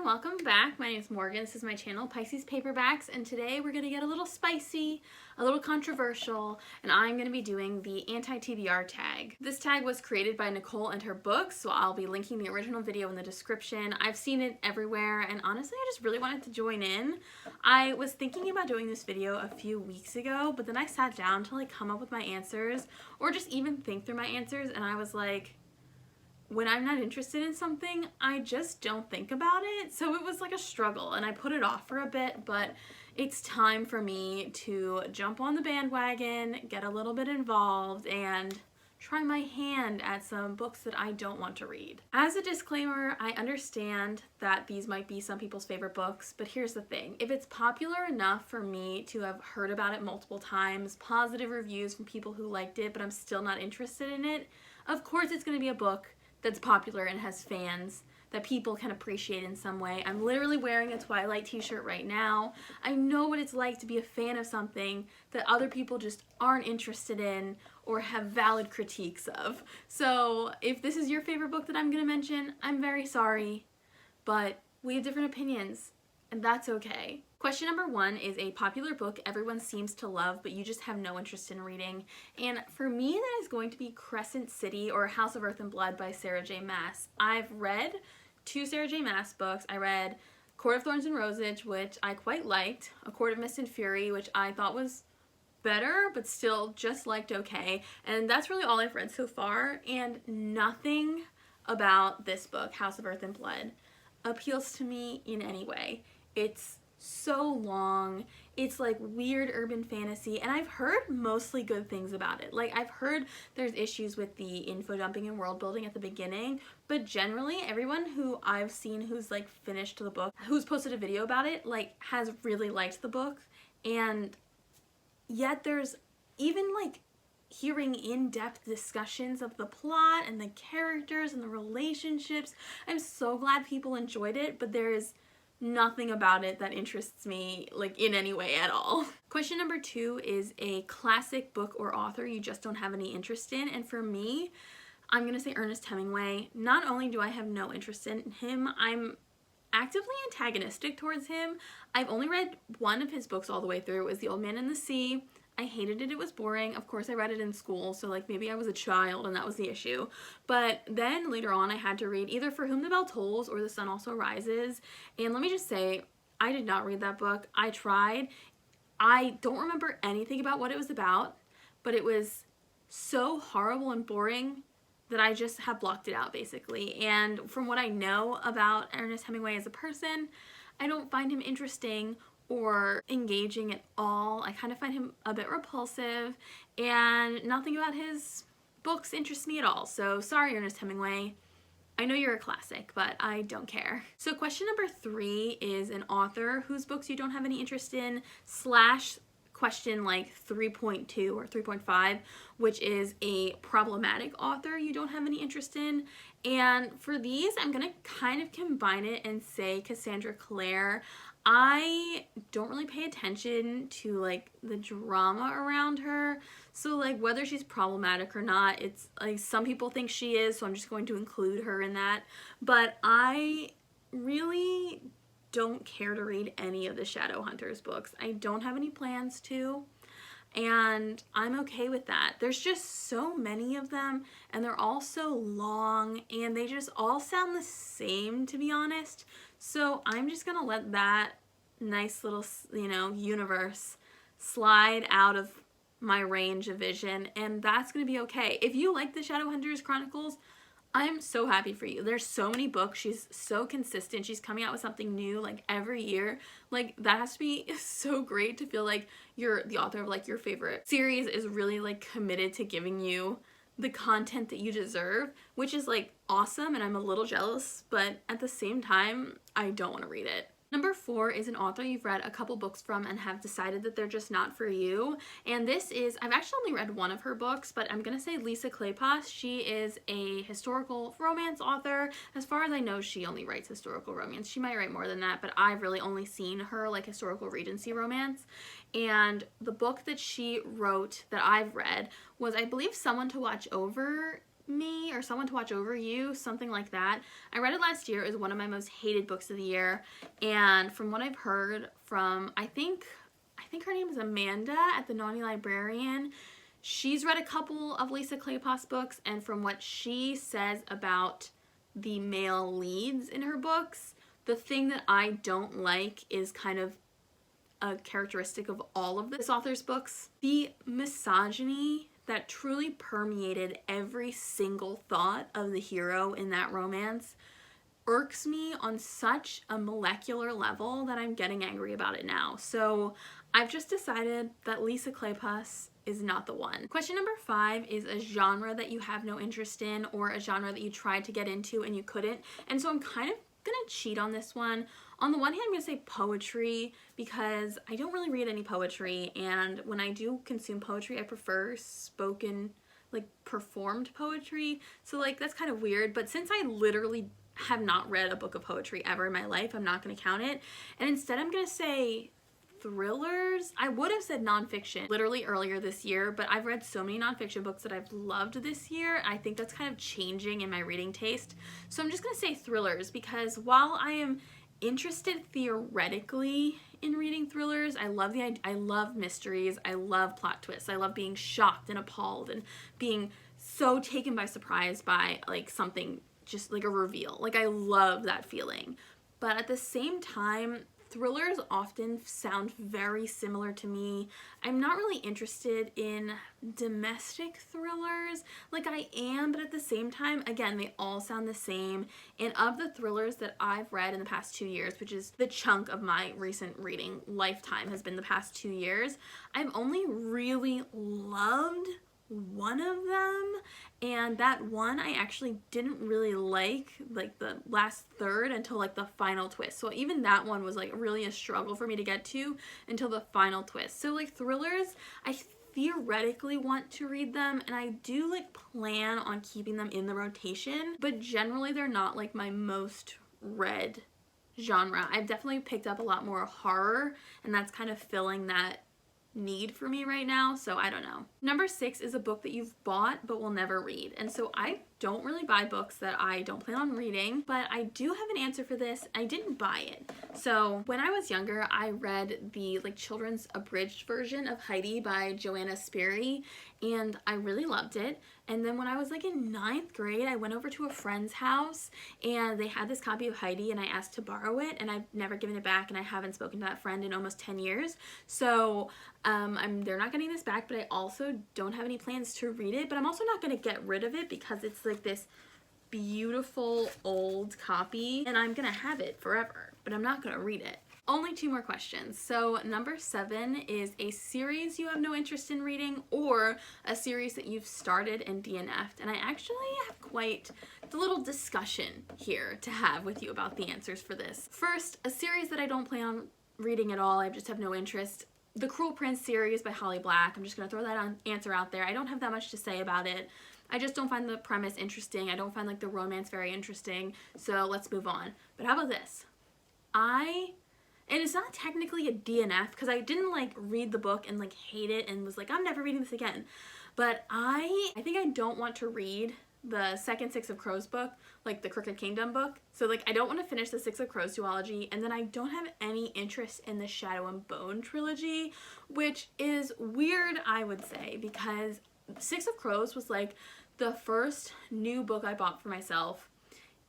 welcome back. My name is Morgan. This is my channel, Pisces Paperbacks, and today we're going to get a little spicy, a little controversial, and I'm going to be doing the anti-TBR tag. This tag was created by Nicole and her books, so I'll be linking the original video in the description. I've seen it everywhere, and honestly, I just really wanted to join in. I was thinking about doing this video a few weeks ago, but then I sat down to come up with my answers, or just even think through my answers, and I was like, when I'm not interested in something, I just don't think about it. So it was like a struggle and I put it off for a bit, but it's time for me to jump on the bandwagon, get a little bit involved, and try my hand at some books that I don't want to read. As a disclaimer, I understand that these might be some people's favorite books, but here's the thing. If it's popular enough for me to have heard about it multiple times, positive reviews from people who liked it, but I'm still not interested in it, of course it's going to be a book that's popular and has fans that people can appreciate in some way. I'm literally wearing a Twilight t-shirt right now. I know what it's like to be a fan of something that other people just aren't interested in or have valid critiques of. So if this is your favorite book that I'm going to mention, I'm very sorry, but we have different opinions, and that's okay. Question number 1 is a popular book everyone seems to love, but you just have no interest in reading. And for me, that is going to be Crescent City or House of Earth and Blood by Sarah J. Maas. I've read 2 Sarah J. Maas books. I read Court of Thorns and Roses, which I quite liked, A Court of Mist and Fury, which I thought was better, but still just liked okay. And that's really all I've read so far, and nothing about this book, House of Earth and Blood, appeals to me in any way. It's so long, it's like weird urban fantasy, and I've heard mostly good things about it. I've heard there's issues with the info dumping and world building at the beginning, but generally everyone who I've seen who's finished the book, who's posted a video about it, has really liked the book. And yet there's even hearing in-depth discussions of the plot and the characters and the relationships. I'm so glad people enjoyed it, but there is nothing about it that interests me in any way at all. Question number 2 is a classic book or author you just don't have any interest in, and for me, I'm gonna say Ernest Hemingway. Not only do I have no interest in him, I'm actively antagonistic towards him. I've only read one of his books all the way through. It was The Old Man and the Sea. I hated it. It was boring. Of course, I read it in school, so maybe I was a child and that was the issue. But then later on, I had to read either For Whom the Bell Tolls or The Sun Also Rises. And let me just say, I did not read that book. I tried. I don't remember anything about what it was about, but it was so horrible and boring that I just have blocked it out, basically. And from what I know about Ernest Hemingway as a person, I don't find him interesting or engaging at all. I kind of find him a bit repulsive, and nothing about his books interests me at all. So sorry, Ernest Hemingway. I know you're a classic, but I don't care. So question number 3 is an author whose books you don't have any interest in / question 3.2 or 3.5, which is a problematic author you don't have any interest in. And for these, I'm gonna kind of combine it and say Cassandra Clare. I don't really pay attention to the drama around her, so whether she's problematic or not, it's some people think she is, so I'm just going to include her in that. But I really don't care to read any of the Shadowhunters books. I don't have any plans to, and I'm okay with that. There's just so many of them, and they're all so long, and they just all sound the same, to be honest. So I'm just gonna let that nice little, universe slide out of my range of vision, and that's gonna be okay. If you like the Shadowhunters Chronicles, I'm so happy for you. There's so many books. She's so consistent. She's coming out with something new every year. That has to be so great to feel like you're the author of your favorite series is really committed to giving you the content that you deserve, which is awesome, and I'm a little jealous, but at the same time, I don't want to read it. Number 4 is an author you've read a couple books from and have decided that they're just not for you. And this is, I've actually only read one of her books, but I'm gonna say Lisa Kleypas. She is a historical romance author. As far as I know, she only writes historical romance. She might write more than that, but I've really only seen her historical Regency romance. And the book that she wrote that I've read was, I believe, Someone to Watch Over me or someone to watch over you, something like that. I read it last year. It was one of my most hated books of the year, and from what I've heard from, I think her name is Amanda at the Naughty Librarian, she's read a couple of Lisa Kleypas books, and from what she says about the male leads in her books, the thing that I don't like is kind of a characteristic of all of this author's books. The misogyny that truly permeated every single thought of the hero in that romance irks me on such a molecular level that I'm getting angry about it now. So I've just decided that Lisa Kleypas is not the one. Question number 5 is a genre that you have no interest in, or a genre that you tried to get into and you couldn't. And so I'm kind of gonna cheat on this one. On the one hand, I'm gonna say poetry, because I don't really read any poetry, and when I do consume poetry, I prefer spoken, like performed poetry. So like that's kind of weird, but since I literally have not read a book of poetry ever in my life, I'm not gonna count it. And instead I'm gonna say thrillers. I would have said nonfiction literally earlier this year, but I've read so many nonfiction books that I've loved this year. I think that's kind of changing in my reading taste. So I'm just gonna say thrillers, because while I am interested theoretically in reading thrillers, I love mysteries, I love plot twists, I love being shocked and appalled and being so taken by surprise by like something, just like a reveal. Like I love that feeling. But at the same time, thrillers often sound very similar to me. I'm not really interested in domestic thrillers. Like I am, but at the same time, again, they all sound the same. And of the thrillers that I've read in the past 2 years, which is the chunk of my recent reading lifetime has been the past 2 years, I've only really loved one of them, and that one I actually didn't really like the last third until like the final twist. So even that one was like really a struggle for me to get to until the final twist. So like thrillers, I theoretically want to read them, and I do like plan on keeping them in the rotation, but generally they're not like my most read genre. I've definitely picked up a lot more horror, and that's kind of filling that need for me right now, so I don't know. Number 6 is a book that you've bought but will never read. And so I don't really buy books that I don't plan on reading, but I do have an answer for this. I didn't buy it. So when I was younger, I read the like children's abridged version of Heidi by Joanna Spiri, and I really loved it. And then when I was like in 9th grade, I went over to a friend's house and they had this copy of Heidi, and I asked to borrow it, and I've never given it back, and I haven't spoken to that friend in almost 10 years. So they're not getting this back, but I also don't have any plans to read it, but I'm also not going to get rid of it because it's like this beautiful old copy, and I'm going to have it forever, but I'm not going to read it. Only 2 more questions. So number 7 is a series you have no interest in reading, or a series that you've started and DNF'd. And I actually have quite the little discussion here to have with you about the answers for this. First, a series that I don't plan on reading at all, I just have no interest. The Cruel Prince series by Holly Black. I'm just going to throw that answer out there. I don't have that much to say about it. I just don't find the premise interesting. I don't find like the romance very interesting. So let's move on. But how about this? And it's not technically a DNF because I didn't like read the book and like hate it and was like, I'm never reading this again. But I think I don't want to read the second Six of Crows book, like the Crooked Kingdom book. So like I don't want to finish the Six of Crows duology, and then I don't have any interest in the Shadow and Bone trilogy, which is weird, I would say, because Six of Crows was like the first new book I bought for myself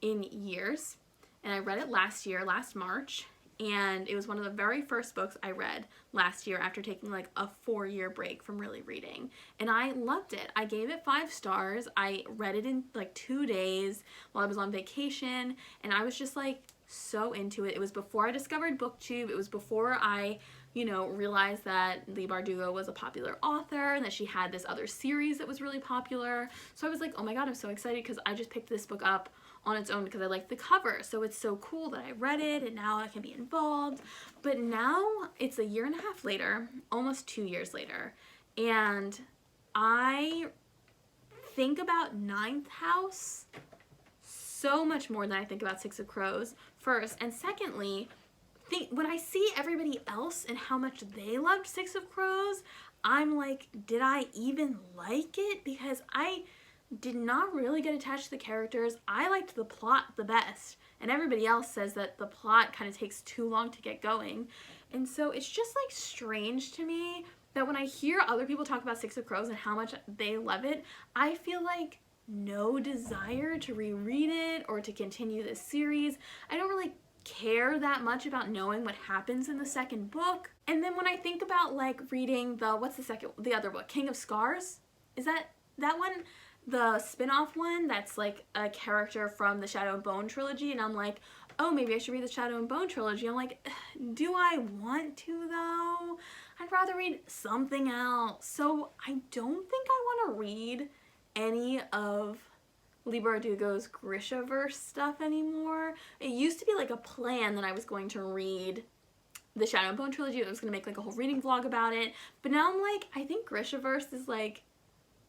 in years, and I read it last March, and it was one of the very first books I read last year after taking like a 4-year break from really reading, and I loved it. I gave it 5 stars. I read it in like 2 days while I was on vacation, and I was just like so into it. It was before I discovered BookTube. It was before I realized that Leigh Bardugo was a popular author and that she had this other series that was really popular. So I was like, oh my god, I'm so excited because I just picked this book up on its own because I liked the cover. So it's so cool that I read it and now I can be involved. But now it's 1.5 years later, almost 2 years later, and I think about Ninth House so much more than I think about Six of Crows, first. And secondly, when I see everybody else and how much they loved Six of Crows, I'm like, did I even like it? Because I did not really get attached to the characters. I liked the plot the best, and everybody else says that the plot kind of takes too long to get going. And so it's just like strange to me that when I hear other people talk about Six of Crows and how much they love it, I feel like no desire to reread it or to continue this series. I don't really care that much about knowing what happens in the second book. And then when I think about like reading the other book, King of Scars, is that one? The spin-off one that's like a character from the Shadow and Bone trilogy, and I'm like, oh, maybe I should read the Shadow and Bone trilogy. I'm like, do I want to though? I'd rather read something else. So I don't think I want to read any of Leigh Bardugo's Grishaverse stuff anymore. It used to be like a plan that I was going to read the Shadow and Bone trilogy. I was going to make like a whole reading vlog about it. But now I'm like, I think Grishaverse is like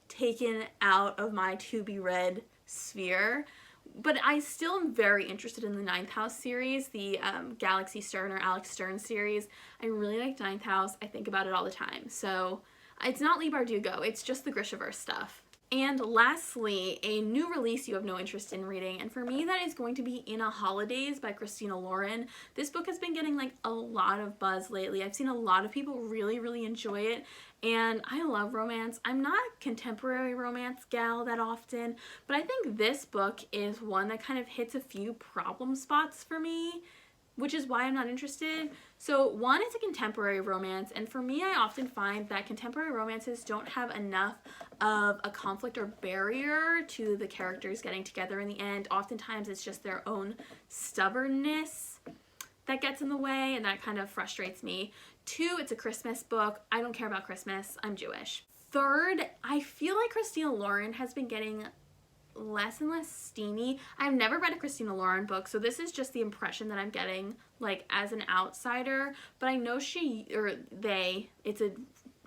taken out of my to be read sphere, but I still am very interested in the Ninth House series, the Galaxy Stern or Alex Stern series. I really like Ninth House. I think about it all the time. So it's not Leigh Bardugo, it's just the Grishaverse stuff. And lastly, a new release you have no interest in reading, and for me that is going to be In a Holidaze by Christina Lauren. This book has been getting like a lot of buzz lately. I've seen a lot of people really enjoy it, and I love romance. I'm not a contemporary romance gal that often, but I think this book is one that kind of hits a few problem spots for me, which is why I'm not interested. So one, it's a contemporary romance, and for me I often find that contemporary romances don't have enough of a conflict or barrier to the characters getting together in the end. Oftentimes it's just their own stubbornness that gets in the way, and that kind of frustrates me. Two, it's a Christmas book. I don't care about Christmas. I'm Jewish. Third, I feel like Christina Lauren has been getting less and less steamy. I've never read a Christina Lauren book, so this is just the impression that I'm getting like as an outsider, but I know it's a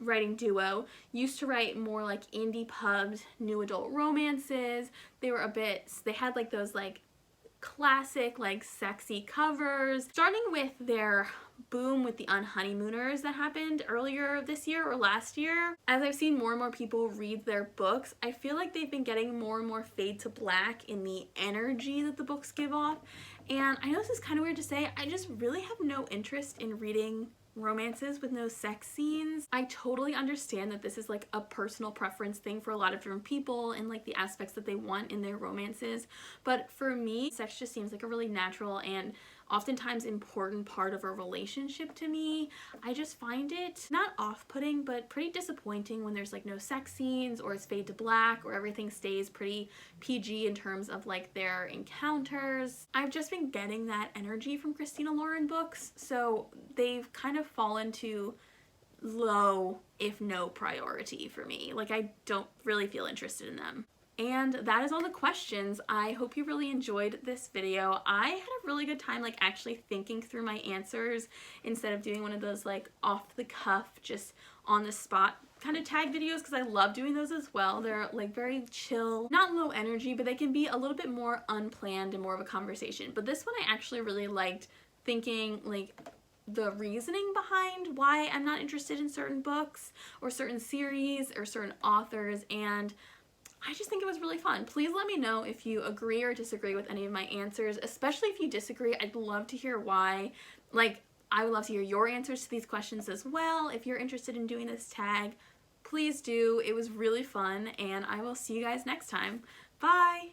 writing duo, used to write more like indie pubbed new adult romances. They had like those like classic like sexy covers, starting with their boom with the Unhoneymooners that happened earlier this year or last year. As I've seen more and more people read their books, I feel like they've been getting more and more fade to black in the energy that the books give off. And I know this is kind of weird to say, I just really have no interest in reading romances with no sex scenes. I totally understand that this is like a personal preference thing for a lot of different people and like the aspects that they want in their romances, but for me sex just seems like a really natural and oftentimes important part of a relationship to me. I just find it not off-putting but pretty disappointing when there's like no sex scenes or it's fade to black or everything stays pretty PG in terms of like their encounters. I've just been getting that energy from Christina Lauren books, so they've kind of fallen to low if no priority for me. Like I don't really feel interested in them. And that is all the questions. I hope you really enjoyed this video. I had a really good time like actually thinking through my answers instead of doing one of those like off the cuff, just on the spot kind of tag videos, because I love doing those as well. They're like very chill, not low energy, but they can be a little bit more unplanned and more of a conversation. But this one I actually really liked thinking like the reasoning behind why I'm not interested in certain books or certain series or certain authors, and I just think it was really fun. Please let me know if you agree or disagree with any of my answers, especially if you disagree. I'd love to hear why. Like, I would love to hear your answers to these questions as well. If you're interested in doing this tag, please do. It was really fun, and I will see you guys next time. Bye!